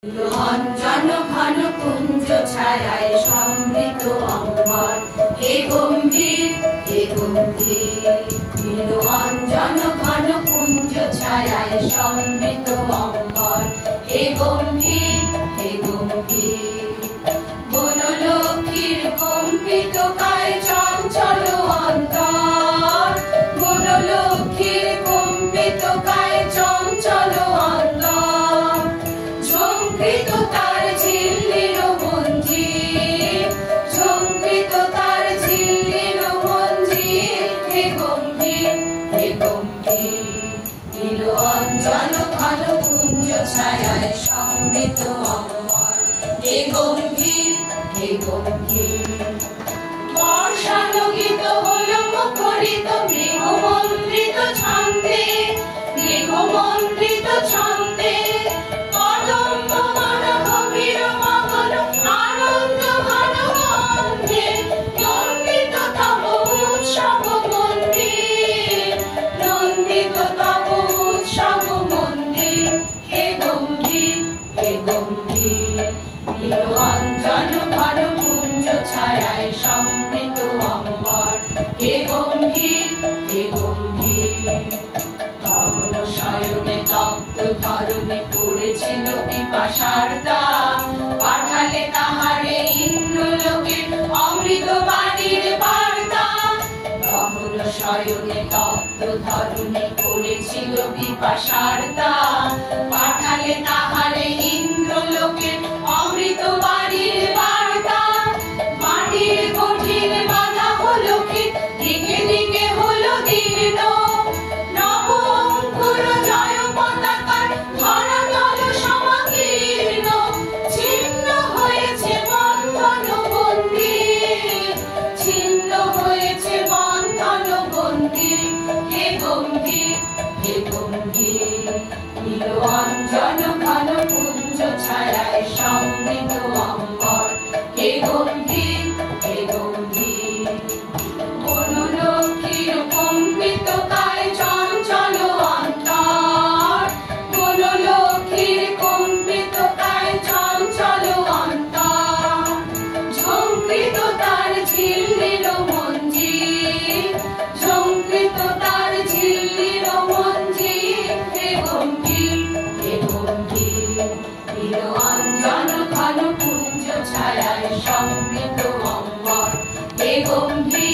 অঞ্জন ঘন কুঞ্জ ছায়ায় সমৃত অম্বর, হে গম্ভীর হে গম্ভীর। নীল অঞ্জন ঘন কুঞ্জ ছায়ায় সমৃত অম্বর, হে গম্ভীর হে গম্ভীর। বনলক্ষ্মীর কম্পিত কায় চঞ্চল অন্তর, বনলক্ষ্মীর কম্পিত কায় চঞ্চল অন্তর। ঝঙ্কৃত তার ঝিল্লির মঞ্জির, ঝঙ্কৃত তার ঝিল্লির মঞ্জির, হে গম্ভীর হে গম্ভীর। নীল অঞ্জন ঘন কুঞ্জ ছায়ায় সমৃত অম্বর, হে গম্ভীর হে গম্ভীর। বর্ষালোকিত হলো মুখরিত মেঘমন্ডিত ছন্দে, মেঘমন্ডিত ছন্দে। কদম্ব বন গভীর মগন আনন্দ ঘন গন্ধে, নন্দিত তব উৎসব মন্দির, নন্দিত তব উৎসব মন্দির, হে গম্ভীর হে গম্ভীর। নীল অঞ্জন ঘন কুঞ্জ ছায়ায় সমৃত অম্বর, হে গম্ভীর হে গম্ভীর। তখন শয়নে তপ্ত ধরণী পড়েছিল পিপাসার দাম, পাঠালে তাহারে ইন্দ্রলোকে অমৃত বাণীর বার্তা। তখন শয়নে তপ্ত ধরণী পড়েছিল পিপাসার দাম, পাঠালে তাহারে ইন্দ্রলোকে অমৃত বাণীর বার্তা। মাটির কঠিন বাধা হলো কি দিকে দিকে হলো দীর্ণ, নব অঙ্কুর জয় পতাকার ধরাতল সমাকীর্ণ। ছিন্ন হয়েছে বন্ধন বন্দী, ছিন্ন হয়েছে বন্ধন বন্দী, হে গম্ভীর হে গম্ভীর। নীল অঞ্জন ঘন কুঞ্জ ছায়ায় সমৃত অম্বর, হে গম্ভীর হে গম্ভীর। বনলক্ষ্মীর কম্পিত কায় চঞ্চল অন্তর, বনলক্ষ্মীর কম্পিত কায় চঞ্চল অন্তর। ঝঙ্কৃত তার ঝিল্লির মঞ্জির, ঝঙ্কৃত তার ঝিল্লির মঞ্জির, হে গম্ভীর হে গম্ভীর। নীল অঞ্জন ঘন কুঞ্জ ছায়ায় সমৃত অম্বর, হে গম্ভীর